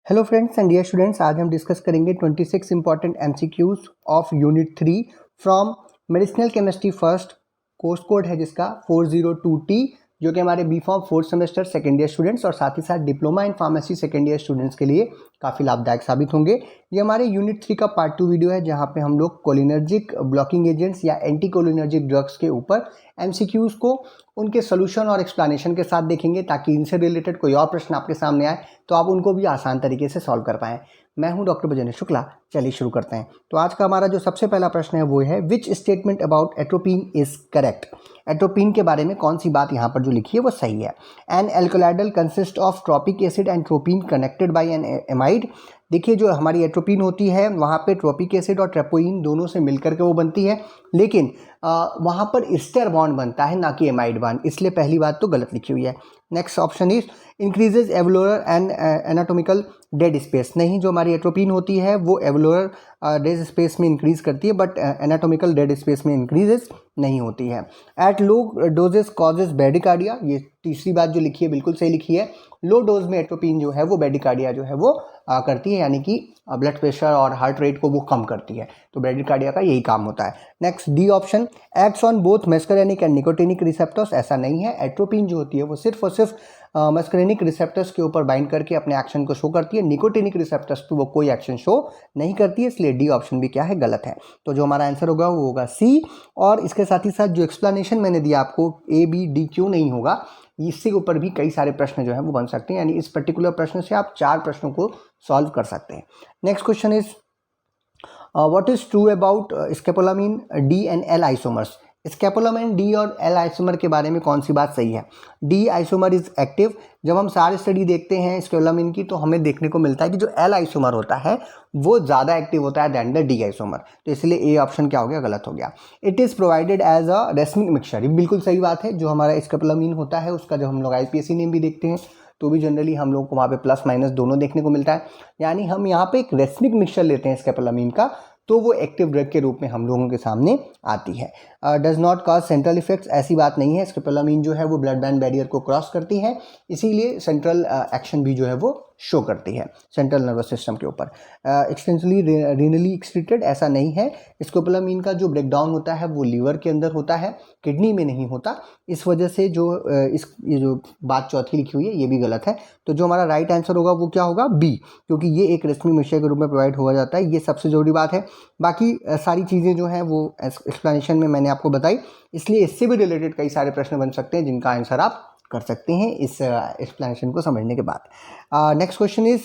Hello friends and dear students, आज हम discuss करेंगे 26 important MCQs of unit 3 from medicinal chemistry first. Course code है जिसका 402T, जो कि हमारे B pharm fourth semester second year students और साथ ही साथ diploma in pharmacy second year students के लिए काफ़ी लाभदायक साबित होंगे। ये हमारे यूनिट 3 का पार्ट 2 वीडियो है, जहाँ पे हम लोग कोलिनर्जिक ब्लॉकिंग एजेंट्स या एंटी कोलिनर्जिक ड्रग्स के ऊपर एमसीक्यूज को उनके सोल्यूशन और एक्सप्लेनेशन के साथ देखेंगे, ताकि इनसे रिलेटेड कोई और प्रश्न आपके सामने आए तो आप उनको भी आसान तरीके से सॉल्व कर पाएँ। मैं हूं डॉक्टर बजनेश शुक्ला। चलिए शुरू करते हैं। तो आज का हमारा जो सबसे पहला प्रश्न है वो है, which statement about atropine is correct. Atropine के बारे में कौन सी बात यहाँ पर जो लिखी है वो सही है। N एल्कोलाइडल consist of tropic acid and tropine connected by N amide. देखिए, जो हमारी एट्रोपिन होती है वहाँ पे ट्रॉपिक एसिड और ट्रेपोइन दोनों से मिलकर के वो बनती है, लेकिन वहाँ पर एस्टर बॉन्ड बनता है, ना कि एमाइड बॉन्ड, इसलिए पहली बात तो गलत लिखी हुई है। Next option is increases एवोलर and anatomical dead space. नहीं, जो हमारी एट्रोपिन होती है वो एवोलर डेड स्पेस में इंक्रीज करती है, बट एनाटोमिकल डेड स्पेस में इंक्रीजेस नहीं होती है। At low doses causes bradycardia. ये तीसरी बात जो लिखी है बिल्कुल सही लिखी है। लो डोज में एट्रोपिन जो है वो ब्रेडिकार्डिया जो है वो करती है, यानी कि ब्लड प्रेशर और हार्ट रेट को वो कम करती है। तो ब्रेडिकार्डिया का यही काम होता है। Next D option, acts on both muscarinic and nicotinic receptors. ऐसा नहीं है, एट्रोपिन जो होती है वो सिर्फ और सिर्फ मस्करेनिक रिसेप्टर्स के ऊपर बाइंड करके अपने एक्शन को शो करती है। निकोटिनिक रिसेप्टर्स पे वो कोई एक्शन शो नहीं करती है, इसलिए डी ऑप्शन भी क्या है, गलत है। तो जो हमारा आंसर होगा वो होगा सी। और इसके साथ ही साथ जो एक्सप्लेनेशन मैंने दिया आपको, ए बी डी क्यों नहीं होगा, इसके ऊपर भी कई सारे प्रश्न जो है वो बन सकते हैं, यानी इस पर्टिकुलर प्रश्न से आप 4 प्रश्नों को सॉल्व कर सकते हैं। Next question is what is true about स्कोपोलामिन D and L isomers. स्कोपोलामिन D और एल आइसोमर के बारे में कौन सी बात सही है। D isomer is active. जब हम सारे स्टडी देखते हैं स्कोपोलामिन की, तो हमें देखने को मिलता है कि जो एल आइसोमर होता है वो ज़्यादा एक्टिव होता है दैन द डी आइसोमर। तो इसलिए ए ऑप्शन क्या हो गया, गलत हो गया। It is provided as a racemic mixture. ये बिल्कुल सही बात है। जो हमारा स्कोपोलामिन होता है उसका जब हम लोग आईपीएससी नेम भी देखते हैं तो भी जनरली हम लोग को वहाँ पे प्लस माइनस दोनों देखने को मिलता है, यानी हम यहाँ पे एक रेसमिक मिक्सचर लेते हैं स्कोपोलामिन का, तो वो एक्टिव ड्रग के रूप में हम लोगों के सामने आती है। Does not cause central effects. ऐसी बात नहीं है, स्कोपोलामिन जो है वो ब्लड ब्रेन बैरियर को क्रॉस करती है, इसीलिए सेंट्रल एक्शन भी जो है वो शो करती है सेंट्रल नर्वस सिस्टम के ऊपर। एक्सटेंसिवली रीनली एक्सक्रीटेड, ऐसा नहीं है। स्कोपोलामिन का जो ब्रेकडाउन होता है वो लीवर के अंदर होता है, किडनी में नहीं होता। इस वजह से जो ये जो बात चौथी लिखी हुई है ये भी गलत है। तो जो हमारा राइट आंसर होगा वो क्या होगा, बी, क्योंकि ये एक रेसमिक मिक्सचर के रूप में प्रोवाइड हुआ जाता है। ये सबसे जरूरी बात है। बाकी सारी चीज़ें जो हैं वो एक्सप्लेनेशन में मैंने आपको बताई, इसलिए इससे भी रिलेटेड कई सारे प्रश्न बन सकते हैं जिनका आंसर आप कर सकते हैं इस एक्सप्लेनेशन को समझने के बाद। Next question is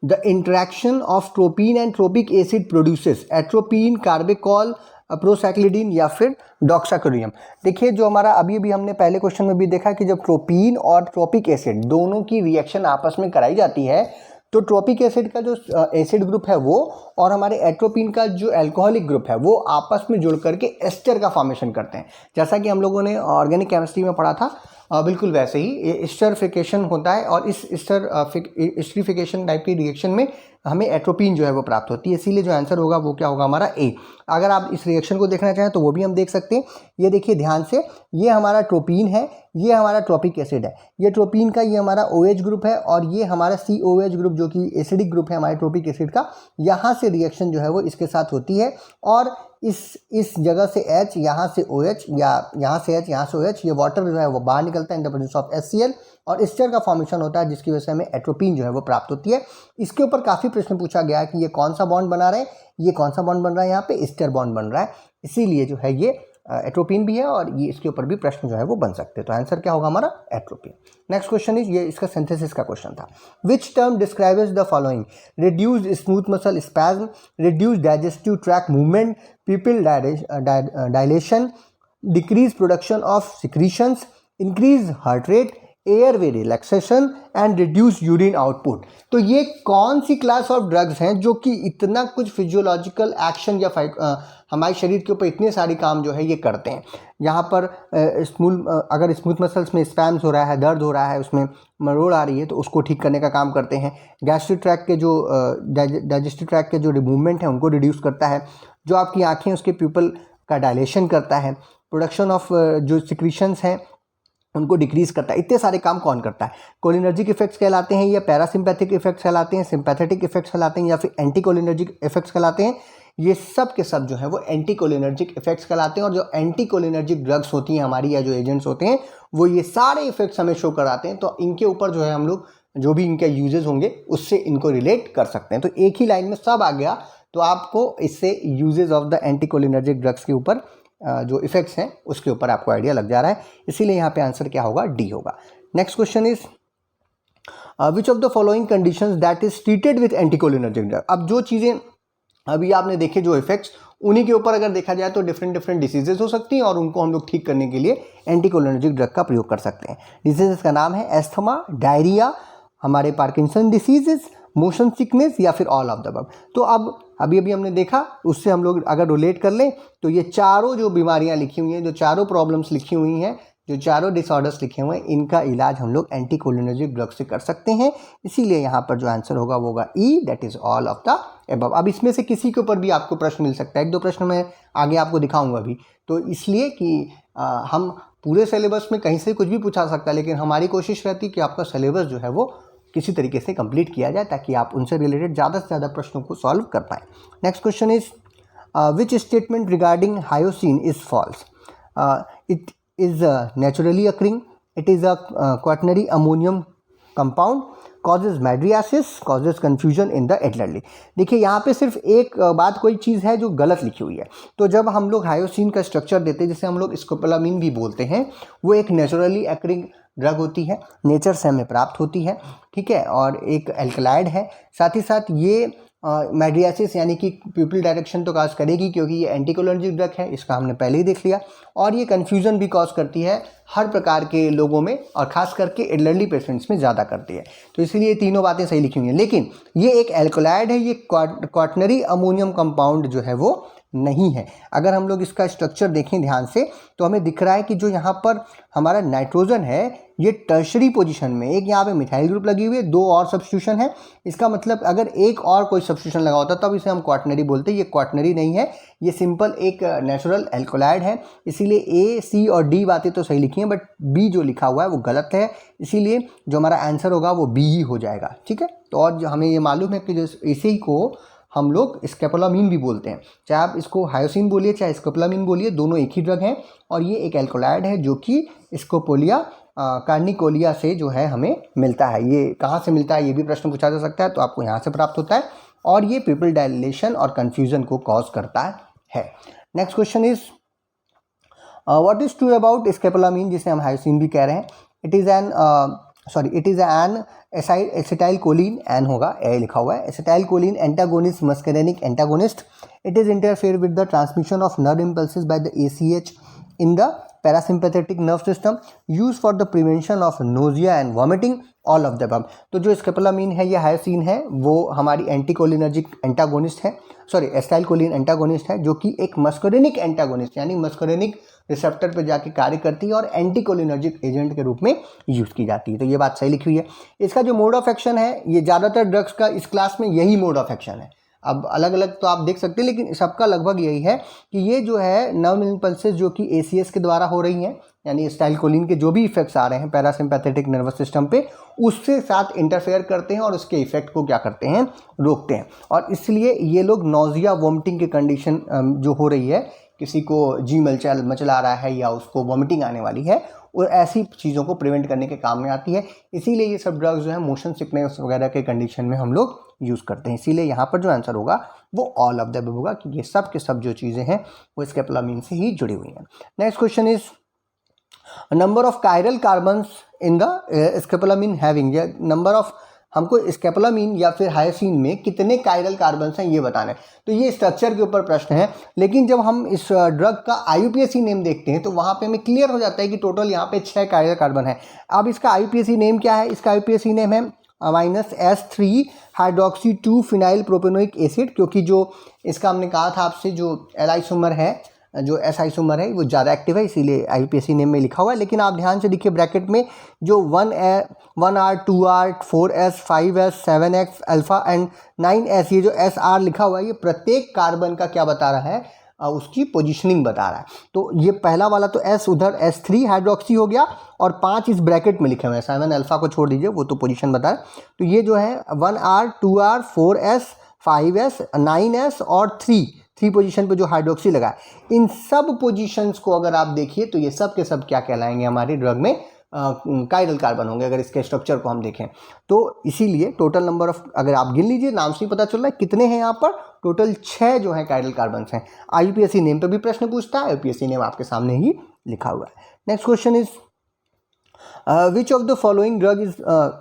the interaction of tropine and trophic acid produces atropine, कार्बेकॉल, प्रोसाइक्लिडिन या फिर डॉक्साकोरियम। देखिए, जो हमारा अभी हमने पहले क्वेश्चन में भी देखा कि जब ट्रोपिन और ट्रोपिक एसिड दोनों की रिएक्शन आपस में कराई जाती है, तो ट्रोपिक एसिड का जो एसिड ग्रुप है वो और हमारे एट्रोपिन का जो अल्कोहलिक ग्रुप है वो आपस में जुड़ करके एस्टर का फॉर्मेशन करते हैं। जैसा कि हम लोगों ने ऑर्गेनिक केमिस्ट्री में पढ़ा था, बिल्कुल वैसे ही ये एस्टरिफिकेशन होता है, और इस एस्टरिफिकेशन टाइप की रिएक्शन में हमें एट्रोपिन जो है वो प्राप्त होती है। इसीलिए जो आंसर होगा वो क्या होगा, हमारा ए। अगर आप इस रिएक्शन को देखना चाहें तो वो भी हम देख सकते हैं। ये देखिए ध्यान से, ये हमारा ट्रोपिन है, ये हमारा ट्रोपिक एसिड है। ये ट्रोपिन का ये हमारा OH ग्रुप है, और ये हमारा COH ग्रुप जो कि एसिडिक ग्रुप है हमारे ट्रोपिक एसिड का। यहाँ से रिएक्शन जो है वो इसके साथ होती है, और इस जगह से H, यहाँ से OH, या यहाँ से H, यहाँ से OH, ये वाटर जो है वो बाहर निकलता है in the presence of HCl, और एस्टर का फॉर्मेशन होता है, जिसकी वजह से हमें एट्रोपिन जो है वो प्राप्त होती है। इसके ऊपर काफ़ी प्रश्न पूछा गया है कि ये कौन सा बॉन्ड बना रहे हैं, ये कौन सा बॉन्ड बन रहा है, यहाँ पे एस्टर बॉन्ड बन रहा है, इसीलिए जो है ये एट्रोपिन भी है, और ये इसके ऊपर भी प्रश्न जो है वो बन सकते हैं। तो आंसर क्या होगा हमारा, एट्रोपिन। नेक्स्ट क्वेश्चन इज, ये इसका सिंथेसिस का क्वेश्चन था। Which term describes the following, reduced smooth muscle spasm, reduced digestive tract movement, पिपिल dilation, decrease production of secretions, increase heart rate, airway relaxation and reduce urine output. तो ये कौन सी class of drugs हैं जो कि इतना कुछ physiological action या हमारे शरीर के ऊपर इतने सारे काम जो है ये करते हैं। यहाँ पर अगर स्मूथ मसल्स में स्पैम्स हो रहा है, दर्द हो रहा है, उसमें मरोड़ आ रही है, तो उसको ठीक करने का काम करते हैं। गैस्ट्रिक ट्रैक्ट के जो डाइजेस्टिव ट्रैक्ट के जो मूवमेंट है उनको रिड्यूस करता है। जो आपकी आँखें उसके प्यूपल का डायलेशन करता है। प्रोडक्शन ऑफ जो सिक्रीशंस हैं उनको डिक्रीज करता है। इतने सारे काम कौन करता है? कोलिनर्जिक इफेक्ट्स कहलाते हैं, या पैरासिम्पैथिक इफेक्ट्स कहलाते हैं, सिंपैथेटिक इफेक्ट्स कहलाते हैं, या फिर एंटी कोलिनर्जिक इफेक्ट्स कहलाते हैं। ये सब के सब जो है वो एंटी कोलिनर्जिक इफेक्ट्स कहलाते हैं। और जो एंटी कोलिनर्जिक ड्रग्स होती हैं हमारी, या जो एजेंट्स होते हैं, वो ये सारे इफेक्ट्स हमें शो कराते हैं। तो इनके ऊपर जो है हम लोग जो भी इनके यूजेस होंगे उससे इनको रिलेट कर सकते हैं। तो एक ही लाइन में सब आ गया। तो आपको इससे uses of the anti cholinergic drugs के ऊपर जो इफेक्ट्स हैं उसके ऊपर आपको आइडिया लग जा रहा है। इसीलिए यहाँ पे आंसर क्या होगा? डी होगा। Next question is which of the following conditions that is treated with anticholinergic drug. अब जो चीज़ें अभी आपने देखे जो इफेक्ट्स, उन्हीं के ऊपर अगर देखा जाए तो डिफरेंट डिसीजेज हो सकती हैं और उनको हम लोग ठीक करने के लिए एंटीकोलिनर्जिक ड्रग का प्रयोग कर सकते हैं। डिसीजेस का नाम है एस्थमा, डायरिया, हमारे पार्किंसन डिसीजेस, मोशन सिकनेस, या फिर ऑल ऑफ द अबव। तो अब अभी हमने देखा, उससे हम लोग अगर रिलेट कर लें तो ये चारों जो बीमारियां लिखी हुई हैं, जो चारों प्रॉब्लम्स लिखी हुई हैं, जो चारों डिसऑर्डर्स लिखे हुए हैं, इनका इलाज हम लोग एंटीकोलिनर्जिक ड्रग से कर सकते हैं। इसीलिए यहाँ पर जो आंसर होगा वो होगा ई, that is all of the above. अब इसमें से किसी के ऊपर भी आपको प्रश्न मिल सकता है, एक दो प्रश्न मैं आगे आपको दिखाऊंगा अभी। तो इसलिए कि हम पूरे सिलेबस में कहीं से कुछ भी पूछा सकता है, लेकिन हमारी कोशिश रहती है कि आपका सिलेबस जो है वो किसी तरीके से कंप्लीट किया जाए, ताकि आप उनसे रिलेटेड ज़्यादा से ज़्यादा प्रश्नों को सॉल्व कर पाएँ। Next question is which statement regarding hyoscine is false? It is naturally occurring, it is a quaternary ammonium compound, causes मैड्रियासिस, causes confusion in the elderly. देखिए यहाँ पे सिर्फ एक बात, कोई चीज़ है जो गलत लिखी हुई है। तो जब हम लोग हायोसिन का स्ट्रक्चर देते हैं, जिसे हम लोग स्कोपोलामीन भी बोलते हैं, वो एक नेचुरली अकरिंग ड्रग होती है, नेचर से हमें प्राप्त होती है, ठीक है, और एक एल्कलाइड है। साथ ही साथ ये मैड्रियासिस यानी कि प्यूपिल डायरेक्शन तो कॉज करेगी, क्योंकि ये एंटीकोलिनर्जिक ड्रग है, इसका हमने पहले ही देख लिया। और ये कन्फ्यूजन भी कॉज करती है हर प्रकार के लोगों में, और ख़ास करके एल्डरली पेशेंट्स में ज़्यादा करती है। तो इसलिए तीनों बातें सही लिखी हुई हैं। लेकिन ये एक एल्कलाइड है, ये क्वाटनरी अमोनियम कंपाउंड जो है वो नहीं है। अगर हम लोग इसका स्ट्रक्चर देखें ध्यान से, तो हमें दिख रहा है कि जो यहाँ पर हमारा नाइट्रोजन है, ये टर्शरी पोजीशन में, एक यहाँ पे मिथाइल ग्रुप लगी हुई है, दो और सब्स्टिट्यूशन है। इसका मतलब अगर एक और कोई सब्स्टिट्यूशन लगा होता तब इसे हम क्वाटनरी बोलते हैं। ये क्वाटनरी नहीं है, ये सिंपल एक नेचुरल एल्कोलाइड है। इसीलिए ए, सी और डी बातें तो सही लिखी हैं, बट बी जो लिखा हुआ है वो गलत है। इसीलिए जो हमारा आंसर होगा वो बी ही हो जाएगा, ठीक है। तो और जो हमें ये मालूम है कि जो इसी को हम लोग स्कोपोलामीन भी बोलते हैं, चाहे आप इसको हायोसिन बोलिए चाहे स्कोपोलामीन बोलिए, दोनों एक ही ड्रग हैं। और ये एक एल्कोलाइड है जो कि स्कोपोलिया कार्निकोलिया से जो है हमें मिलता है। ये कहाँ से मिलता है ये भी प्रश्न पूछा जा सकता है, तो आपको यहाँ से प्राप्त होता है। और ये प्यूपिल डायलेशन और कन्फ्यूजन को कॉज करता है। Next question is what is true about scopolamine, जिसे हम हायोसिन भी कह रहे हैं। It is an acetyl choline, N होगा, ए लिखा हुआ है। Acetyl choline antagonist, मस्केरेनिक antagonist. It is interfere with the transmission of nerve impulses by the ACH in the parasympathetic nerve system, use for the prevention of nausea and vomiting, all of the above. तो जो scopolamine है, ये hyoscine है, वो हमारी anticholinergic antagonist है, sorry acetyl choline antagonist है, जो कि एक मस्करेनिक एंटागोनिस्ट यानी मस्करेनिक रिसेप्टर पर जाके कार्य करती है और एंटीकोलिनर्जिक एजेंट के रूप में यूज़ की जाती है। तो ये बात सही लिखी हुई है। इसका जो मोड ऑफ एक्शन है, ये ज़्यादातर ड्रग्स का इस क्लास में यही मोड ऑफ एक्शन है। अब अलग अलग तो आप देख सकते हैं, लेकिन सबका लगभग यही है कि ये जो है नर्व इम्पल्सेस जो कि ACS के द्वारा हो रही हैं, यानी एसिटाइलकोलिन के जो भी इफेक्ट्स आ रहे हैं पैरासिम्पैथेटिक नर्वस सिस्टम पे, उससे साथ इंटरफेयर करते हैं और उसके इफेक्ट को क्या करते हैं, रोकते हैं। और इसलिए ये लोग नोजिया वॉमिटिंग की कंडीशन जो हो रही है, किसी को जी मचला रहा है या उसको वॉमिटिंग आने वाली है, और ऐसी चीज़ों को प्रिवेंट करने के काम में आती है। इसीलिए ये सब ड्रग्स जो है मोशन सिकनेस वगैरह के कंडीशन में हम लोग यूज़ करते हैं। इसीलिए यहाँ पर जो आंसर होगा वो ऑल ऑफ द अबव होगा, कि ये सब के सब जो चीज़ें हैं वो स्कोपोलामीन से ही जुड़ी हुई हैं। Next question is number of chiral carbons in the scopolamine having, या नंबर ऑफ, हमको स्कोपोलामीन या फिर हायोसिन में कितने कायरल कार्बन्स हैं ये बताना है। तो ये स्ट्रक्चर के ऊपर प्रश्न है, लेकिन जब हम इस ड्रग का IUPAC नेम देखते हैं तो वहाँ पे हमें क्लियर हो जाता है कि टोटल यहाँ पे 6 कायरल कार्बन है। अब इसका IUPAC नेम क्या है? इसका IUPAC नेम है -S3 hydroxy 2 phenyl propanoic acid, क्योंकि जो इसका हमने कहा था आपसे, जो L आइसोमर है, जो S आइसोमर है, वो ज़्यादा एक्टिव है, इसीलिए IUPAC नेम में लिखा हुआ है। लेकिन आप ध्यान से देखिए ब्रैकेट में जो 1R 2R 4S 5S 7X alpha and 9S, ये जो SR लिखा हुआ है, ये प्रत्येक कार्बन का क्या बता रहा है, उसकी पोजीशनिंग बता रहा है। तो ये पहला वाला तो S उधर S3 हाइड्रोक्सी हो गया और 5 इस ब्रैकेट में लिखे हुए हैं, 7 अल्फा को छोड़ दीजिए, वो तो पोजीशन बता रहा है। तो ये जो है 1R 2R 4S 5S 9S और 3 पोजीशन पे जो हाइड्रोक्सी लगा है, इन सब पोजीशंस को अगर आप देखिए तो ये सब के सब क्या कहलाएंगे, हमारे ड्रग में कायरल कार्बन होंगे अगर इसके स्ट्रक्चर को हम देखें तो। इसीलिए टोटल नंबर ऑफ, अगर आप गिन लीजिए, नाम से ही पता चल रहा है कितने हैं यहाँ पर, टोटल 6 जो है कायरल कार्बन हैं। IUPAC नेम पे भी प्रश्न पूछता है, IUPAC नेम आपके सामने ही लिखा हुआ है। Next question is which of the following drug is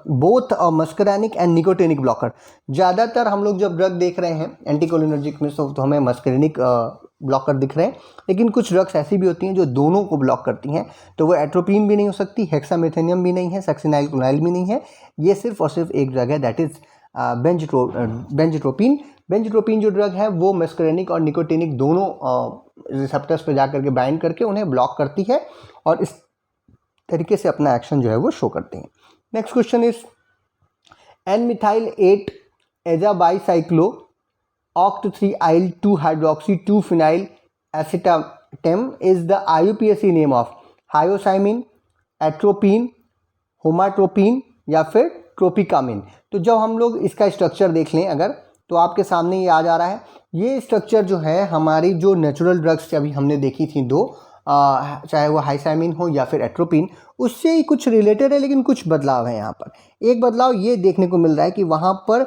both a muscarinic and nicotinic blocker. ज़्यादातर हम लोग जब ड्रग देख रहे हैं एंटीकोलिनर्जिक में तो हमें मस्करेनिक ब्लॉकर दिख रहे हैं, लेकिन कुछ ड्रग्स ऐसी भी होती हैं जो दोनों को ब्लॉक करती हैं। तो वो एट्रोपिन भी नहीं हो सकती, हेक्सामेथेनियम भी नहीं है, सक्सिनाइल क्लोनाइल भी नहीं है, ये सिर्फ और सिर्फ एक ड्रग है, दैट इज बेंजट्रोपिन। बेंजट्रोपिन जो ड्रग है वो मस्करेनिक और निकोटिनिक दोनों रिसेप्टर्स पे जाकर के बाइंड करके उन्हें ब्लॉक करती है और इस तरीके से अपना एक्शन जो है वो शो करते हैं। Next question is N-methyl 8 एजाबाइसाइक्लो oct 3-aryl 2-hydroxy 2-phenyl acetam is the IUPAC name of हायोसाइमिन, atropine, homatropine या फिर ट्रोपिकामिन। तो जब हम लोग इसका स्ट्रक्चर देख लें अगर, तो आपके सामने ये आ जा रहा है। ये स्ट्रक्चर जो है हमारी जो नेचुरल ड्रग्स अभी हमने देखी थी दो, चाहे वो हाइसामिन हो या फिर एट्रोपिन, उससे ही कुछ रिलेटेड है, लेकिन कुछ बदलाव है यहाँ पर। एक बदलाव ये देखने को मिल रहा है कि वहाँ पर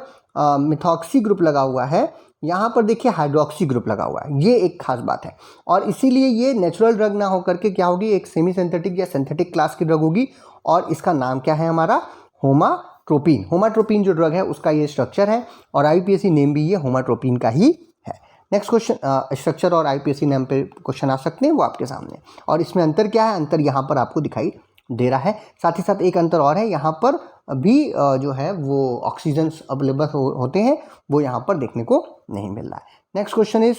मिथॉक्सी ग्रुप लगा हुआ है, यहाँ पर देखिए हाइड्रोक्सी ग्रुप लगा हुआ है, ये एक खास बात है। और इसीलिए ये नेचुरल ड्रग ना होकर के क्या होगी, एक सेमी सिंथेटिक या सिंथेटिक क्लास की ड्रग होगी, और इसका नाम क्या है हमारा, होमाट्रोपिन। होमाट्रोपिन जो ड्रग है उसका ये स्ट्रक्चर है और IUPAC नेम भी ये होमाट्रोपिन का ही है। नेक्स्ट क्वेश्चन, स्ट्रक्चर और IUPAC नेम पे क्वेश्चन आ सकते हैं, वो आपके सामने। और इसमें अंतर क्या है, अंतर यहाँ पर आपको दिखाई दे रहा है। साथ ही साथ एक अंतर और है, यहाँ पर भी जो है वो ऑक्सीजन अवेलेबल होते हैं, वो यहाँ पर देखने को नहीं मिल रहा है। नेक्स्ट क्वेश्चन इज,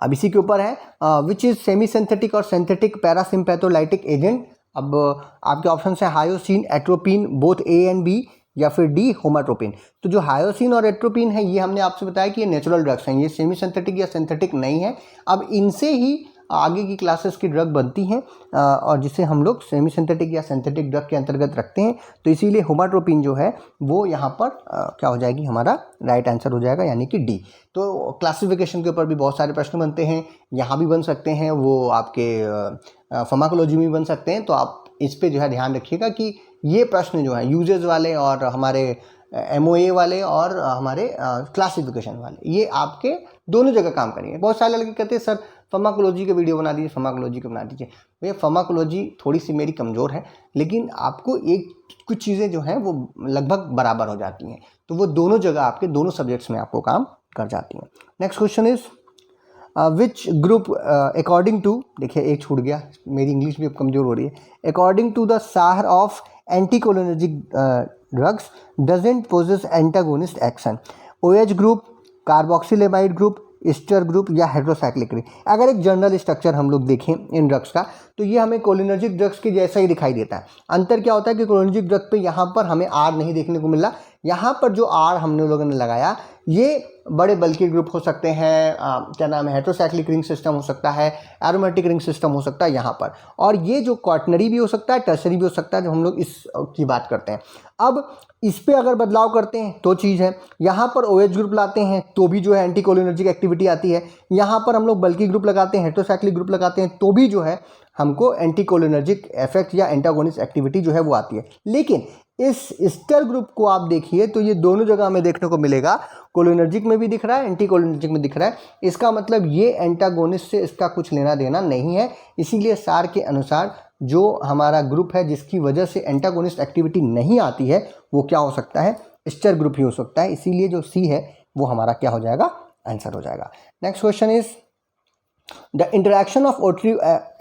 अब इसी के ऊपर है, विच इज सेमी सिंथेटिक और सिंथेटिक पैरासिम्पैथोलाइटिक एजेंट। अब आपके ऑप्शन है hyoscine, atropine, both A and B, या फिर D होमाट्रोपिन। तो जो हायोसिन और एट्रोपिन है ये हमने आपसे बताया कि ये नेचुरल ड्रग्स हैं, ये सेमी सिंथेटिक या सिंथेटिक नहीं है। अब इनसे ही आगे की क्लासेस की ड्रग बनती हैं और जिसे हम लोग सेमी सिंथेटिक या सिंथेटिक ड्रग के अंतर्गत रखते हैं। तो इसीलिए होमाट्रोपिन जो है वो यहाँ पर क्या हो जाएगी, हमारा राइट आंसर हो जाएगा, यानी कि D। तो क्लासिफिकेशन के ऊपर भी बहुत सारे प्रश्न बनते हैं, यहाँ भी बन सकते हैं, वो आपके फार्माकोलॉजी में भी बन सकते हैं। तो आप इस पे जो है ध्यान रखिएगा कि ये प्रश्न जो है यूजेज वाले और हमारे MOA वाले और हमारे क्लासिफिकेशन वाले, ये आपके दोनों जगह काम करेंगे। बहुत सारे लड़के कहते हैं सर फार्माकोलॉजी का वीडियो बना दीजिए, फार्माकोलॉजी का बना दीजिए। भैया फार्माकोलॉजी थोड़ी सी मेरी कमज़ोर है, लेकिन आपको कुछ चीज़ें जो हैं वो लगभग बराबर हो जाती हैं, तो वो दोनों जगह आपके दोनों सब्जेक्ट्स में आपको काम कर जाती हैं। Next question is, which group according to, देखिए एक छूट गया, मेरी इंग्लिश भी अब कमज़ोर हो रही है। अकॉर्डिंग टू द सार of anticholinergic drugs doesn't poses antagonist action. OH group, कार्बोक्सिलेमाइड group, Easter group या हेड्रोसाइक्लिक रिंग। अगर एक जनरल स्ट्रक्चर हम लोग देखें इन ड्रग्स का, तो ये हमें कोलिनर्जिक ड्रग्स के जैसा ही दिखाई देता है। अंतर क्या होता है कि कोलिनर्जिक ड्रग पे यहाँ पर हमें R नहीं देखने को मिल रहा, यहाँ पर जो R हमने लोगों ने लगाया ये बड़े बल्कि ग्रुप हो सकते हैं, क्या नाम है, हेट्रोसाइक्लिक रिंग सिस्टम हो सकता है, एरोमेटिक रिंग सिस्टम हो सकता है यहाँ पर, और ये जो क्वाटनरी भी हो सकता है, टर्सरी भी हो सकता है, जब हम लोग इस की बात करते हैं। अब इस पे अगर बदलाव करते हैं तो चीज़ है, यहाँ पर OH ग्रुप लाते हैं तो भी जो है एंटीकोलिनर्जिक एक्टिविटी आती है, यहाँ पर हम लोग बल्कि ग्रुप लगाते हैं, हेट्रोसाइक्लिक ग्रुप लगाते हैं तो भी जो है हमको एंटीकोलिनर्जिक इफेक्ट या एंटागोनिस्ट एक्टिविटी जो है वो आती है। लेकिन इस ईस्टर ग्रुप को आप देखिए तो ये दोनों जगह हमें देखने को मिलेगा, कोलिनर्जिक में भी दिख रहा है, एंटीकोलिनर्जिक में दिख रहा है। इसका मतलब ये एंटागोनिस्ट से इसका कुछ लेना देना नहीं है। इसीलिए सार के अनुसार जो हमारा ग्रुप है जिसकी वजह से एंटागोनिस्ट एक्टिविटी नहीं आती है वो क्या हो सकता है, ईस्टर ग्रुप ही हो सकता है। इसीलिए जो C है वो हमारा क्या हो जाएगा, आंसर हो जाएगा। Next question is, the interaction of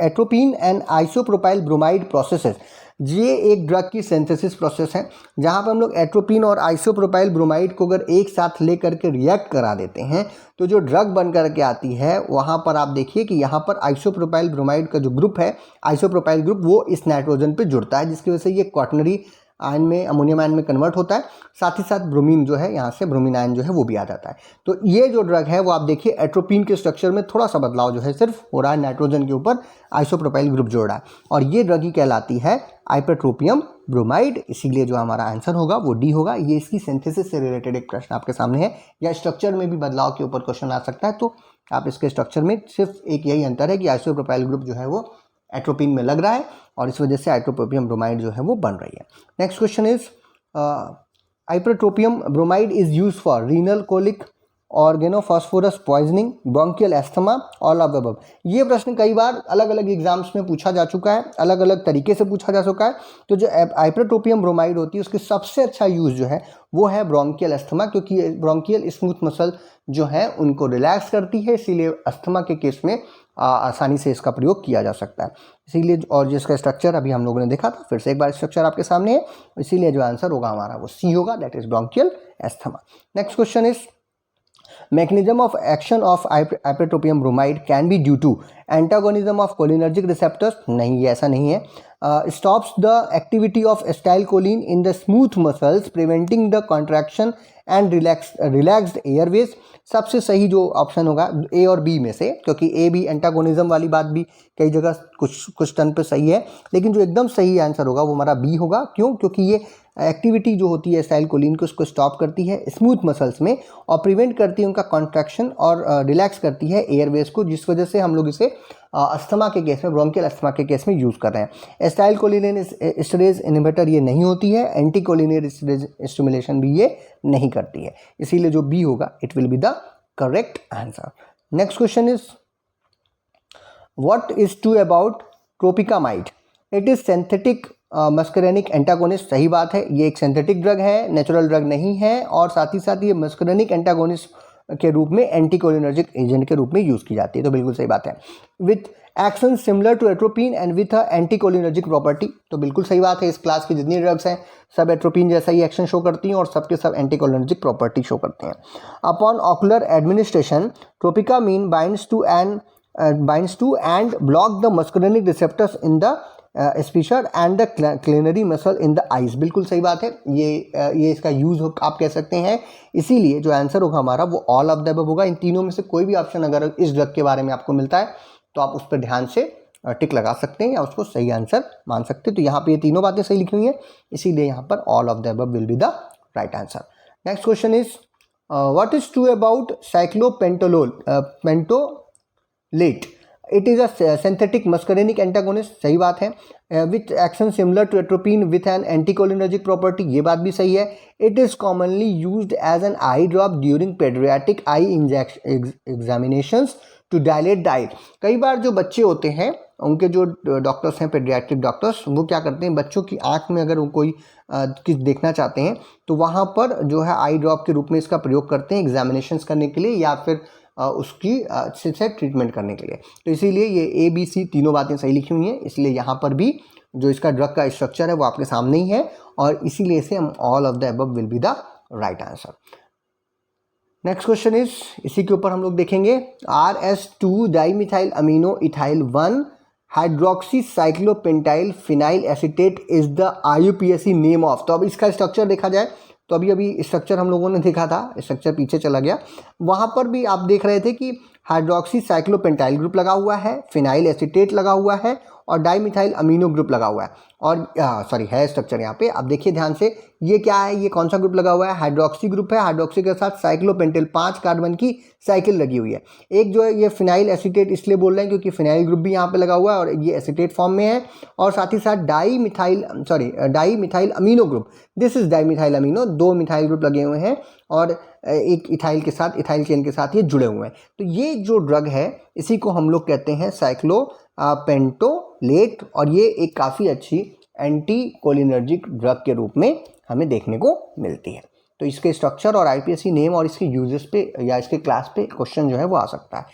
atropine and isopropyl bromide processes. ये एक ड्रग की सिंथेसिस प्रोसेस है जहाँ पर हम लोग एट्रोपिन और आइसोप्रोपाइल ब्रोमाइड को अगर एक साथ ले करके रिएक्ट करा देते हैं तो जो ड्रग बन करके आती है, वहाँ पर आप देखिए कि यहाँ पर आइसोप्रोपाइल ब्रोमाइड का जो ग्रुप है, आइसोप्रोपाइल ग्रुप, वो इस नाइट्रोजन पे जुड़ता है, जिसकी वजह से ये क्वाटनरी आयन में, अमोनियम आयन में कन्वर्ट होता है, साथ ही साथ ब्रोमीन जो है यहाँ से ब्रोमीन आयन जो है वो भी आ जाता है। तो ये जो ड्रग है वो आप देखिए एट्रोपिन के स्ट्रक्चर में थोड़ा सा बदलाव जो है सिर्फ हो रहा है, नाइट्रोजन के ऊपर आइसोप्रोपाइल ग्रुप जोड़ रहा है, और ये ड्रग ही कहलाती है आइपरट्रोपियम ब्रोमाइड। इसीलिए जो हमारा आंसर होगा वो डी होगा। ये इसकी सिंथेसिस से रिलेटेड एक प्रश्न आपके सामने है, या स्ट्रक्चर में भी बदलाव के ऊपर क्वेश्चन आ सकता है। तो आप इसके स्ट्रक्चर में सिर्फ एक यही अंतर है कि आइसोप्रोपाइल ग्रुप जो है वो एट्रोपिन में लग रहा है और इस वजह से आइसोप्रोपियम ब्रोमाइड जो है वो बन रही है। Next question is आइपरट्रोपियम bromide is use for renal colic, organophosphorus poisoning, bronchial asthma, all of the above. ये प्रश्न कई बार अलग अलग एग्जाम्स में पूछा जा चुका है, अलग अलग तरीके से पूछा जा चुका है। तो जो आइपरट्रोपियम ब्रोमाइड होती है उसकी सबसे अच्छा यूज जो है वो है ब्रोंकियल एस्थमा, क्योंकि ब्रोंकियल स्मूथ मसल जो है उनको रिलैक्स करती है, इसीलिए अस्थमा के केस में आसानी से इसका प्रयोग किया जा सकता है। इसीलिए, और जिसका स्ट्रक्चर अभी हम लोगों ने देखा था, फिर से एक बार स्ट्रक्चर आपके सामने है, इसीलिए जो आंसर होगा हमारा वो सी होगा, that is bronchial asthma. Next question is mechanism of action of ipratropium bromide can be due to antagonism of cholinergic receptors। नहीं, ये ऐसा नहीं है। Stops the activity of acetylcholine in the smooth muscles preventing the contraction and relaxed airways। सबसे सही जो option होगा ए और बी में से, क्योंकि ए बी एंटागोनिज्म वाली बात भी कई जगह कुछ टर्न पे सही है, लेकिन जो एकदम सही आंसर होगा वो हमारा बी होगा। क्यों? क्योंकि ये एक्टिविटी जो होती है एसिटाइलकोलिन को उसको स्टॉप करती है स्मूथ मसल्स में और प्रिवेंट करती है उनका कॉन्ट्रैक्शन और रिलैक्स करती है एयरवेज को, जिस वजह से हम लोग इसे अस्थमा के केस में, ब्रोंकियल अस्थमा के केस में यूज़ कर रहे हैं। एसिटाइलकोलिन एस्टरेज इनहिबिटर ये नहीं होती है, एंटीकोलिनेर एस्टरेज स्टिमुलेशन भी ये नहीं करती है, इसीलिए जो बी होगा it will be the correct answer. Next question is what is true about tropicamide? It is synthetic muscarinic antagonist. सही बात है, ये एक सिंथेटिक ड्रग है, नेचुरल ड्रग नहीं है, और साथ ही साथ ये मस्करेनिक एंटागोनिस्ट के रूप में एंटीकोलिनर्जिक एजेंट के रूप में यूज़ की जाती है, तो बिल्कुल सही बात है। With action similar to atropine and with a anticholinergic property, तो बिल्कुल सही बात है। इस क्लास की जितनी ड्रग्स हैं सब एट्रोपिन जैसा ही एक्शन शो करती हैं और सबके सब एंटीकोलिनर्जिक प्रॉपर्टी शो करते हैं। Upon ocular administration ट्रोपिकामीन binds to and block the muscarinic receptors in the स्पीशर and the क्लिनरी muscle in the eyes. बिल्कुल सही बात है, ये इसका यूज़ आप कह सकते हैं, इसीलिए जो आंसर होगा हमारा वो ऑल ऑफ द अबव होगा। इन तीनों में से कोई भी ऑप्शन अगर इस ड्रग के बारे में आपको मिलता है तो आप उस पर ध्यान से टिक लगा सकते हैं या उसको सही आंसर मान सकते हैं। तो यहाँ पे ये तीनों बातें सही लिखी हुई हैं, इसीलिए यहाँ पर all of the above will be the right answer. Next question is what is true about पेंटोलेट? It is a synthetic muscarinic antagonist. सही बात है। With action similar to atropine with an anticholinergic property, ये बात भी सही है। It is commonly used as an I drop during paediatric I examinations to dilate the आई। कई बार जो बच्चे होते हैं, उनके जो डॉक्टर्स हैं पेडियाट्रिक डॉक्टर्स, वो क्या करते हैं, बच्चों की आँख में अगर वो कोई कुछ देखना चाहते हैं तो वहाँ पर जो है आई ड्रॉप के रूप में इसका प्रयोग करते हैं एग्जामिनेशंस करने के लिए या फिर उसकी अच्छे से ट्रीटमेंट करने के लिए। तो इसीलिए ये ए बी सी तीनों बातें सही लिखी हुई हैं, इसलिए यहाँ पर भी जो इसका ड्रग का स्ट्रक्चर है वो आपके सामने ही है और इसीलिए से हम all of the above will be the right answer. Next question is, इसी के ऊपर हम लोग देखेंगे RS2 dimethyl amino ethyl 1 hydroxy साइक्लोपेंटाइल phenyl acetate is the IUPAC name of. तो अब इसका स्ट्रक्चर देखा जाए तो अभी स्ट्रक्चर हम लोगों ने देखा था, स्ट्रक्चर पीछे चला गया, वहाँ पर भी आप देख रहे थे कि हाइड्रोक्सी साइक्लोपेंटाइल ग्रुप लगा हुआ है, फिनाइल एसिटेट लगा हुआ है और डाइमिथाइल अमीनो ग्रुप लगा हुआ है। और है स्ट्रक्चर यहाँ पे आप देखिए ध्यान से, ये क्या है, ये कौन सा ग्रुप लगा हुआ है, हाइड्रोक्सी ग्रुप है। हाइड्रोक्सी के साथ साइक्लोपेंटाइल 5 कार्बन की साइकिल लगी हुई है। एक जो है ये फिनाइल एसिटेट इसलिए बोल रहे हैं क्योंकि फिनाइल ग्रुप भी यहाँ पे लगा हुआ है और ये एसिटेट फॉर्म में है, और साथ ही साथ dimethyl amino group, this is dimethyl amino, 2 methyl group लगे हुए हैं और एक इथाइल के साथ, इथाइल चेन के साथ ये जुड़े हुए हैं। तो ये जो ड्रग है इसी को हम लोग कहते हैं साइक्लोपेंटोलेट और ये एक काफ़ी अच्छी एंटी कोलिनर्जिक ड्रग के रूप में हमें देखने को मिलती है। तो इसके स्ट्रक्चर और IUPAC नेम और इसके यूजेस पे या इसके क्लास पे क्वेश्चन जो है वो आ सकता है।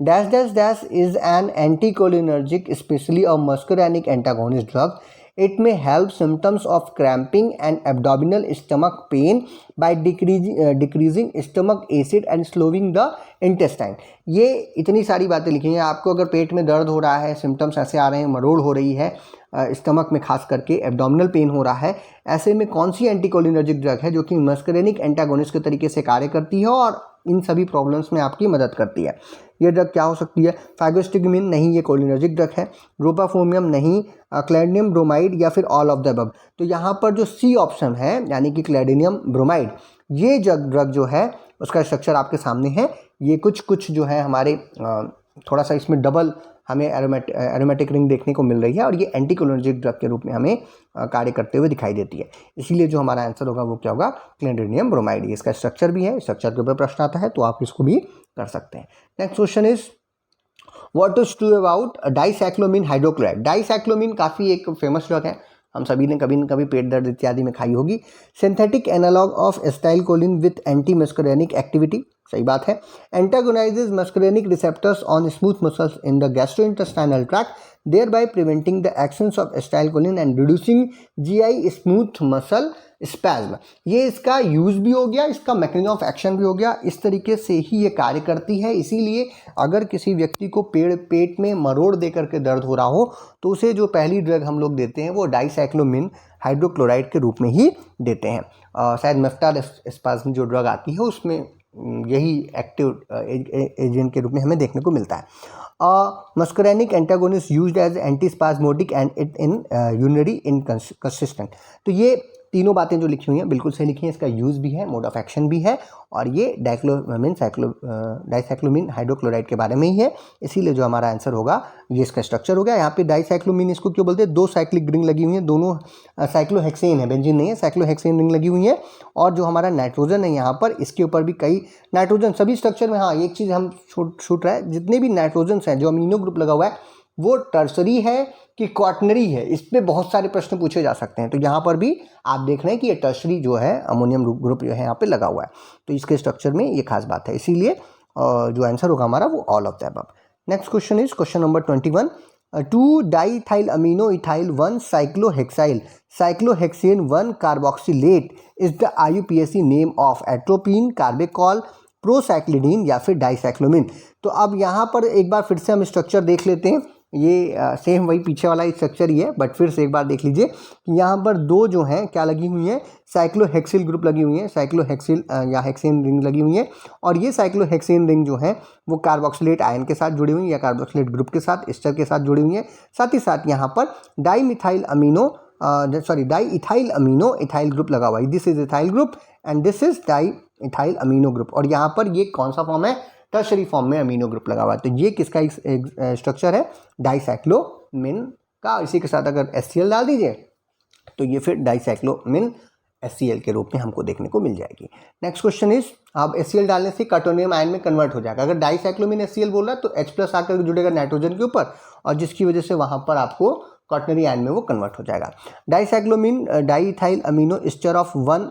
Dash dash dash is an anti cholinergic specially a muscarinic antagonist drug. It में help symptoms of cramping and abdominal stomach pain by decreasing stomach acid and slowing the intestine. ये इतनी सारी बातें लिखी हैं। आपको अगर पेट में दर्द हो रहा है, सिम्टम्स ऐसे आ रहे हैं, मरोड़ हो रही है स्टमक में, खास करके एब्डोमिनल पेन हो रहा है, ऐसे में कौन सी एंटीकोलिनर्जिक ड्रग है जो कि मस्करेनिक एंटागोनिस्ट के तरीके से कार्य करती है और इन सभी प्रॉब्लम्स में आपकी मदद करती है। ये ड्रग क्या हो सकती है? फाइगोस्टिगमिन नहीं, ये कोलिनर्जिक ड्रग है। रोपाफोमियम नहीं, क्लैडियम ब्रोमाइड या फिर ऑल ऑफ द अबव। तो यहाँ पर जो सी ऑप्शन है यानी कि क्लैडियम ब्रोमाइड, ये ड्रग जो है उसका स्ट्रक्चर आपके सामने है। ये कुछ जो है हमारे थोड़ा सा इसमें डबल हमें एरोमेटिक रिंग देखने को मिल रही है और ये एंटीकोलिनर्जिक ड्रग के रूप में हमें कार्य करते हुए दिखाई देती है। इसीलिए जो हमारा आंसर होगा वो क्या होगा? क्लैडियम ब्रोमाइड। इसका स्ट्रक्चर भी है, स्ट्रक्चर के ऊपर प्रश्न आता है तो आप इसको भी कर सकते हैं। Next question is what is true about dicyclomine hydrochloride. Dicyclomine काफ़ी एक फेमस ड्रग है, हम सभी ने कभी न कभी पेट दर्द इत्यादि में खाई होगी। Synthetic analogue of acetylcholine with anti muscarinic activity, सही बात है। एंटागोनाइजेज muscarinic receptors on smooth muscles in the gastrointestinal tract, thereby preventing the actions of acetylcholine and reducing GI smooth muscle spasm। ये इसका यूज भी हो गया, इसका मैकेनिज्म ऑफ एक्शन भी हो गया, इस तरीके से ही ये कार्य करती है। इसीलिए अगर किसी व्यक्ति को पेट में मरोड़ दे करके दर्द हो रहा हो तो उसे जो पहली ड्रग हम लोग देते हैं वो डाइसाइक्लोमिन हाइड्रोक्लोराइड के रूप में ही देते हैं। शायद मेफ्टार स्पाज्म जो ड्रग आती है उसमें यही एक्टिव एजेंट के रूप में हमें देखने को मिलता है। Muscarinic antagonist used as एंटीस्पाज्मोटिक and it in urinary inconsistent. तो ये तीनों बातें जो लिखी हुई हैं बिल्कुल सही लिखी हैं। इसका यूज भी है, मोड ऑफ एक्शन भी है और ये डाइसाइक्लोमिन हाइड्रोक्लोराइड के बारे में ही है। इसीलिए जो हमारा आंसर होगा ये इसका स्ट्रक्चर हो गया। यहाँ पे डाइसाइक्लोमिन इसको क्यों बोलते हैं? 2 साइक्लिक रिंग लगी हुई हैं, दोनों साइक्लोहेक्सेन है, बेंजीन नहीं है, साइक्लोहेक्सेन रिंग लगी हुई है। और जो हमारा नाइट्रोजन है यहाँ पर, इसके ऊपर भी कई नाइट्रोजन सभी स्ट्रक्चर में। हाँ, एक चीज़ हम छूट रहा है, जितने भी नाइट्रोजन हैं जो अमीनो ग्रुप लगा हुआ है वो टर्सरी है कि क्वाटनरी है, इस पर बहुत सारे प्रश्न पूछे जा सकते हैं। तो यहाँ पर भी आप देख रहे हैं कि ये टर्सरी जो है अमोनियम ग्रुप जो है यहाँ पे लगा हुआ है, तो इसके स्ट्रक्चर में ये खास बात है। इसीलिए जो आंसर होगा हमारा वो all of the above. Next question is question number 21। 2 diethyl amino ethyl 1 cyclohexyl cyclohexane 1 carboxylate is the IUPAC name of atropine, कार्बेकॉल, प्रोसाइक्लिडीन या फिर डाइसाइक्लोमिन। तो अब यहाँ पर एक बार फिर से हम स्ट्रक्चर देख लेते हैं। ये सेम वही पीछे वाला स्ट्रक्चर ही है, बट फिर से एक बार देख लीजिए कि यहाँ पर 2 जो हैं क्या लगी हुई हैं? साइक्लोहेक्सिल ग्रुप लगी हुई हैं, साइक्लोहेक्सिल या हेक्सेन रिंग लगी हुई है। और ये साइक्लोहेक्सेन रिंग जो है वो कार्बोक्सिलेट आयन के साथ जुड़ी हुई है या कार्बोक्सिलेट ग्रुप के साथ, एस्टर के साथ जुड़ी हुई है। साथ ही साथ यहाँ पर डाईइथाइल अमीनो इथाइल ग्रुप लगा हुआ है। This is ethyl group and this is diethyl amino group. और यहाँ पर ये कौन सा फॉर्म है? टर्शरी फॉर्म में अमीनो ग्रुप लगा हुआ है। तो ये किसका स्ट्रक्चर है? डाइसाइक्लोमिन का। इसी के साथ अगर HCl डाल दीजिए तो ये फिर डाइसाइक्लोमिन HCl के रूप में हमको देखने को मिल जाएगी। नेक्स्ट क्वेश्चन इज, आप HCl डालने से कार्बोनियम आयन में कन्वर्ट हो जाएगा। अगर डाइसाइक्लोमिन HCl बोल रहा है तो H+ आकर जुड़ेगा नाइट्रोजन के ऊपर और जिसकी वजह से वहाँ पर आपको क्वाटरनरी आयन में वो कन्वर्ट हो जाएगा। Dicyclomine diethyl amino ester of 1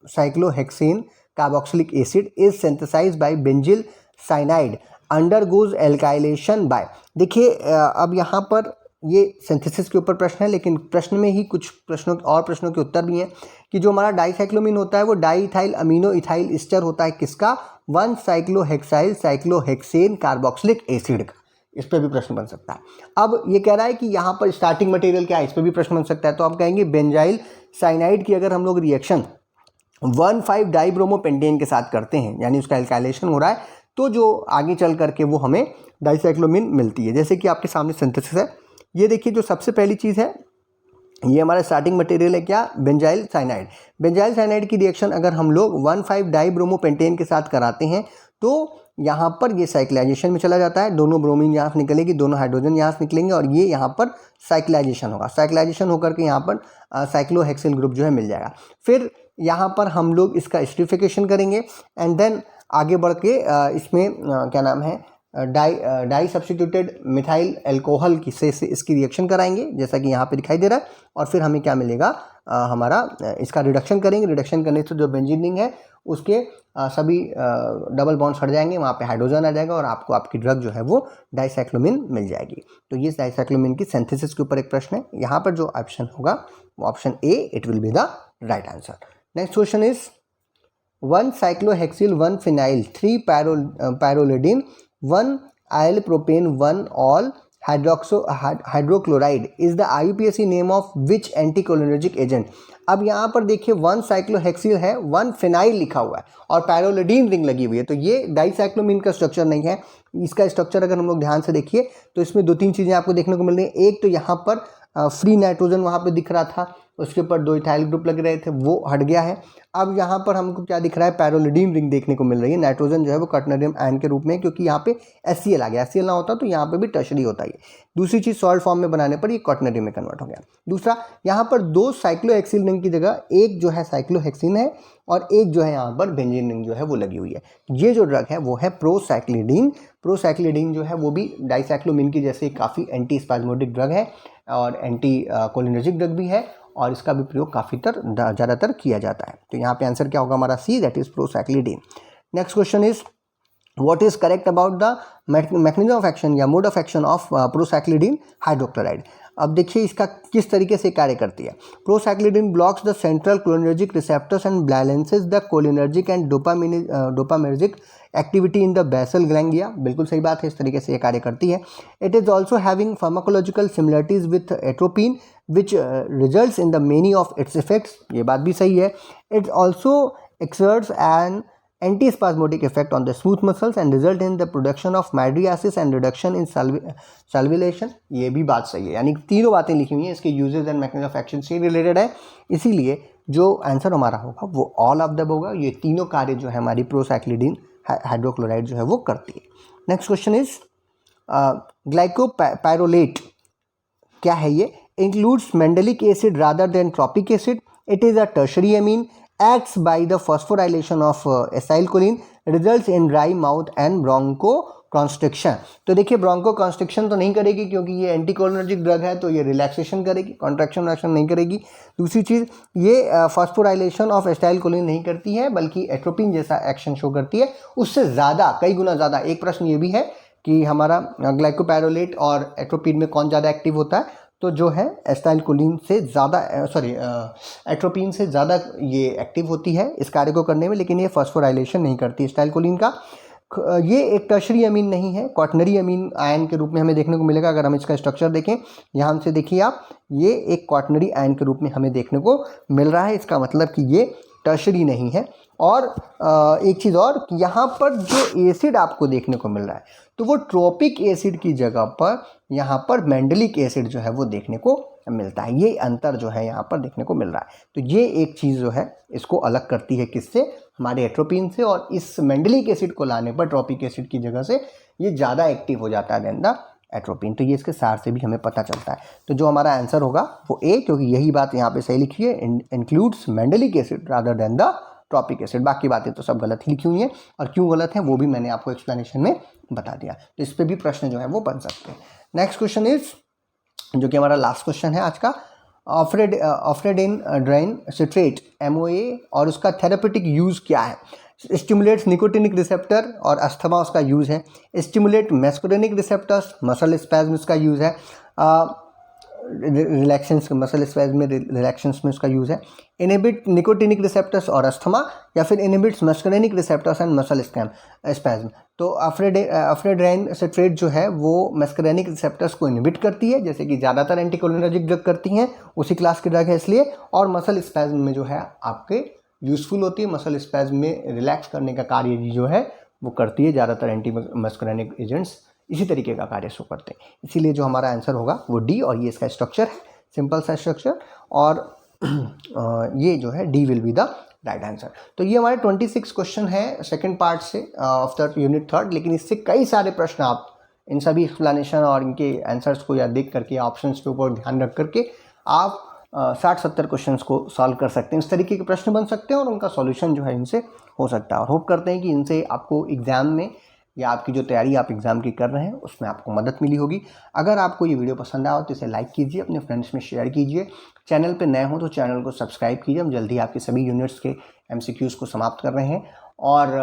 cyclohexane carboxylic acid is synthesized by benzyl cyanide undergoes alkylation by. देखिए अब यहाँ पर ये सिंथेसिस के ऊपर प्रश्न है, लेकिन प्रश्न में ही कुछ प्रश्नों के उत्तर भी हैं कि जो हमारा डाइसाइक्लोमिन होता है वो डाइइथाइल अमीनो इथाइल एस्टर होता है किसका? 1 साइक्लोहेक्साइल साइक्लोहेक्सेन कार्बोक्सिलिक एसिड का। इस पर भी प्रश्न बन सकता है। अब ये कह रहा है कि यहाँ पर स्टार्टिंग मटेरियल क्या है, इस पर भी प्रश्न बन सकता है। तो आप कहेंगे बेंजाइल साइनाइड की अगर हम लोग रिएक्शन 1,5 डाइब्रोमोपेंटेन के साथ करते हैं, यानी उसका एल्काइलेशन हो रहा है, तो जो आगे चल करके वो हमें डाइसाइक्लोमिन मिलती है। जैसे कि आपके सामने सिंथेसिस है, ये देखिए जो सबसे पहली चीज़ है ये हमारा स्टार्टिंग मटेरियल है क्या? Benzyl cyanide. बेंजाइल साइनाइड की रिएक्शन अगर हम लोग 1,5 डाइब्रोमोपेंटेन के साथ कराते हैं तो यहाँ पर ये साइक्लाइजेशन में चला जाता है। दोनों ब्रोमीन यहाँ से निकलेगी, दोनों हाइड्रोजन यहाँ से निकलेंगे और ये यहाँ पर साइक्लाइजेशन होगा। साइक्लाइजेशन होकर के यहाँ पर साइक्लोहेक्सिल ग्रुप जो है मिल जाएगा। फिर यहाँ पर हम लोग इसका एस्टरीफिकेशन करेंगे एंड देन आगे बढ़ के इसमें क्या नाम है डाई सब्स्टिट्यूटेड मिथाइल एल्कोहल की से इसकी रिएक्शन कराएंगे जैसा कि यहाँ पे दिखाई दे रहा है, और फिर हमें क्या मिलेगा, हमारा इसका रिडक्शन करेंगे। रिडक्शन करने से जो बेंजीन रिंग है उसके सभी डबल बॉन्ड्स हट जाएंगे, वहाँ पे हाइड्रोजन आ जाएगा और आपको आपकी ड्रग जो है वो डाइसाइक्लोमिन मिल जाएगी। तो ये डाइसाइक्लोमिन की सिंथेसिस के ऊपर एक प्रश्न है। यहाँ पर जो ऑप्शन होगा वो option A, it will be the right answer. Next question is 1 cyclohexyl 1 phenyl 3 pyrrolidine 1 aryl propane 1 all hydrochloride is the IUPAC name of which anticholinergic agent। अब यहाँ पर देखिए 1 cyclohexyl है, 1 phenyl लिखा हुआ है और पैरोलिडीन रिंग लगी हुई है, तो ये डाइसाइक्लोमिन का स्ट्रक्चर नहीं है। इसका स्ट्रक्चर अगर हम लोग ध्यान से देखिए तो इसमें 2-3 चीज़ें आपको देखने को मिल रही हैं। एक तो यहाँ पर फ्री नाइट्रोजन वहाँ पे दिख रहा था, उसके ऊपर 2 इथाइल ग्रुप लग रहे थे, वो हट गया है। अब यहाँ पर हमको क्या दिख रहा है, पैरोलिडीन रिंग देखने को मिल रही है। नाइट्रोजन जो है वो क्वाटर्नियम आयन के रूप में, क्योंकि यहाँ पे HCl आ गया, HCl ना होता तो यहाँ पे भी टर्शरी होता है। दूसरी चीज़, सॉल्ट फॉर्म में बनाने पर ये क्वाटर्नियम में कन्वर्ट हो गया। दूसरा, यहाँ पर 2 साइक्लोहेक्सिल रिंग की जगह एक जो है साइक्लोहेक्सिन है और एक जो है यहाँ पर बेंजीन रिंग जो है वो लगी हुई है। ये जो ड्रग है वो है प्रोसाइक्लिडीन। प्रोसाइक्लिडीन जो है वो भी डाइसाइक्लोमिन की जैसे काफ़ी एंटी स्पाज्मोडिक ड्रग है और एंटी कोलिनर्जिक ड्रग भी है, और इसका भी प्रयोग काफ़ी ज़्यादातर किया जाता है। तो यहाँ पे आंसर क्या होगा हमारा सी, that is प्रोसाइक्लिडीन। Next question is what is correct about the mechanism of action या mode of action of प्रोसाइक्लिडीन hydrochloride. अब देखिए इसका किस तरीके से कार्य करती है। प्रोसाइक्लिडीन blocks the central cholinergic receptors and balances the cholinergic and dopaminergic activity in the basal ganglia. बिल्कुल सही बात है, इस तरीके से ये कार्य करती है। It is also having pharmacological similarities with atropine which results in the many of its effects। ये बात भी सही है। It also exerts an antispasmodic effect on the smooth muscles and result in the production of mydriasis and reduction in salivation। ये भी बात सही है, यानी तीनों बातें लिखी हुई हैं, इसके uses and mechanism of action से रिलेटेड है, इसीलिए जो आंसर हमारा होगा वो ऑल ऑफ द होगा। ये तीनों कार्य जो है हमारी प्रोसाइक्लिडीन हाइड्रोक्लोराइड जो है वो करती है। नेक्स्ट क्वेश्चन इज ग्लाइकोपाइरोलेट क्या है ये। Includes mandelic acid rather than tropic acid। It is a tertiary amine, acts by the phosphorylation of acetylcholine, results in dry mouth and bronchoconstriction। तो देखिए ब्रोंकोकॉन्स्ट्रिक्शन तो नहीं करेगी क्योंकि ये एंटीकोलिनर्जिक ड्रग है, तो ये रिलैक्सेशन करेगी, कॉन्ट्रैक्शन नहीं करेगी। दूसरी चीज़, ये फॉस्फोराइलेशन ऑफ एसिटाइलकोलिन नहीं करती है, बल्कि एट्रोपिन जैसा एक्शन शो करती है, उससे ज़्यादा, कई गुना ज़्यादा। एक प्रश्न ये भी है कि हमारा ग्लाइकोपाइरोलेट और एट्रोपिन में कौन ज़्यादा एक्टिव होता है, तो जो है एसिटाइलकोलिन से ज़्यादा, एट्रोपिन से ज़्यादा ये एक्टिव होती है इस कार्य को करने में, लेकिन ये फॉस्फोराइलेशन नहीं करती एसिटाइलकोलिन का। ये एक टर्शरी अमीन नहीं है, क्वाटर्नरी अमीन आयन के रूप में हमें देखने को मिलेगा। अगर हम इसका स्ट्रक्चर देखें, यहाँ से देखिए आप, ये एक क्वाटर्नरी आयन के रूप में हमें देखने को मिल रहा है। इसका मतलब कि ये टर्शरी नहीं है। और एक चीज़ और, यहाँ पर जो एसिड आपको देखने को मिल रहा है तो वो ट्रोपिक एसिड की जगह पर यहाँ पर मेंडेलिक एसिड जो है वो देखने को मिलता है। ये अंतर जो है यहाँ पर देखने को मिल रहा है। तो ये एक चीज़ जो है इसको अलग करती है किससे, हमारे एट्रोपिन से, और इस मेंडेलिक एसिड को लाने पर ट्रोपिक एसिड की जगह से ये ज़्यादा एक्टिव हो जाता है देन द एट्रोपिन। तो ये इसके सार से भी हमें पता चलता है। तो जो हमारा आंसर होगा वो ए, क्योंकि यही बात यहाँ पे सही लिखी है, includes मेंडेलिक acid rather than the tropic acid. बाकी बातें तो सब गलत ही लिखी हुई हैं, और क्यों गलत है वो भी मैंने आपको एक्सप्लेनेशन में बता दिया। तो इस पर भी प्रश्न जो है वो बन सकते हैं। नेक्स्ट क्वेश्चन इज, जो कि हमारा लास्ट क्वेश्चन है आज का, ऑफ्रेडिन ड्राइन सिट्रेट MOA और उसका थेरेपेटिक यूज़ क्या है। स्टिमुलेट्स निकोटिनिक रिसेप्टर और अस्थमा उसका यूज़ है। स्टिमुलेट मेस्कुरेनिक रिसेप्टर्स, मसल स्पैज्म इसका यूज़ है। रिलैक्सेंस, मसल स्पैज्म में, रिलैक्सेंस में उसका यूज़ है। इनहिबिट निकोटिनिक रिसेप्टर्स और अस्थमा, या फिर inhibits muscarinic receptors and muscle spasm. तो अफ्रेड्राइन सिट्रेट जो है वो मस्कुरेनिक रिसेप्टर्स को इनहिबिट करती है, जैसे कि ज़्यादातर एंटीकोलिनर्जिक ड्रग करती हैं, उसी क्लास की ड्रग है इसलिए। और मसल स्पैज्म में जो है आपके यूज़फुल होती है, मसल स्पैज्म में रिलैक्स करने का कार्य जो है वो करती है। ज़्यादातर एंटी मस्कुरेनिक एजेंट्स इसी तरीके का कार्य शो करते हैं, इसीलिए जो हमारा आंसर होगा वो डी, और ये इसका स्ट्रक्चर है, सिंपल सा स्ट्रक्चर, और ये जो है D will be the right answer. तो ये हमारे 26 क्वेश्चन है सेकंड पार्ट से ऑफ द यूनिट 3, लेकिन इससे कई सारे प्रश्न आप इन सभी एक्सप्लेनेशन और इनके आंसर्स को या देख करके, ऑप्शंस के ऊपर ध्यान रख करके आप 60-70 क्वेश्चंस को सॉल्व कर सकते हैं। इस तरीके के प्रश्न बन सकते हैं और उनका सॉल्यूशन जो है इनसे हो सकता है, और होप करते हैं कि इनसे आपको एग्ज़ाम में या आपकी जो तैयारी आप एग्ज़ाम की कर रहे हैं उसमें आपको मदद मिली होगी। अगर आपको ये वीडियो पसंद आया हो तो इसे लाइक कीजिए, अपने फ्रेंड्स में शेयर कीजिए। चैनल पे नए हो तो चैनल को सब्सक्राइब कीजिए। हम जल्दी आपके सभी यूनिट्स के MCQs को समाप्त कर रहे हैं। और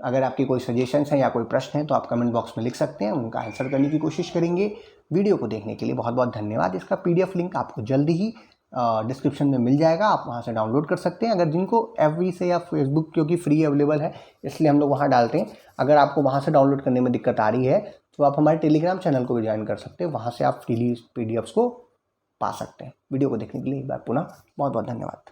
अगर आपकी कोई सजेशंस हैं या कोई प्रश्न है तो आप कमेंट बॉक्स में लिख सकते हैं, उनका आंसर करने की कोशिश करेंगे। वीडियो को देखने के लिए बहुत बहुत धन्यवाद। इसका PDF लिंक आपको जल्दी ही डिस्क्रिप्शन में मिल जाएगा, आप वहाँ से डाउनलोड कर सकते हैं। अगर जिनको FB से या फेसबुक, क्योंकि फ्री अवेलेबल है इसलिए हम लोग वहाँ डालते हैं, अगर आपको वहाँ से डाउनलोड करने में दिक्कत आ रही है तो आप हमारे टेलीग्राम चैनल को भी ज्वाइन कर सकते हैं, वहाँ से आप फ्रीली PDFs को पा सकते हैं। वीडियो को देखने के लिए एक बार पुनः बहुत बहुत धन्यवाद।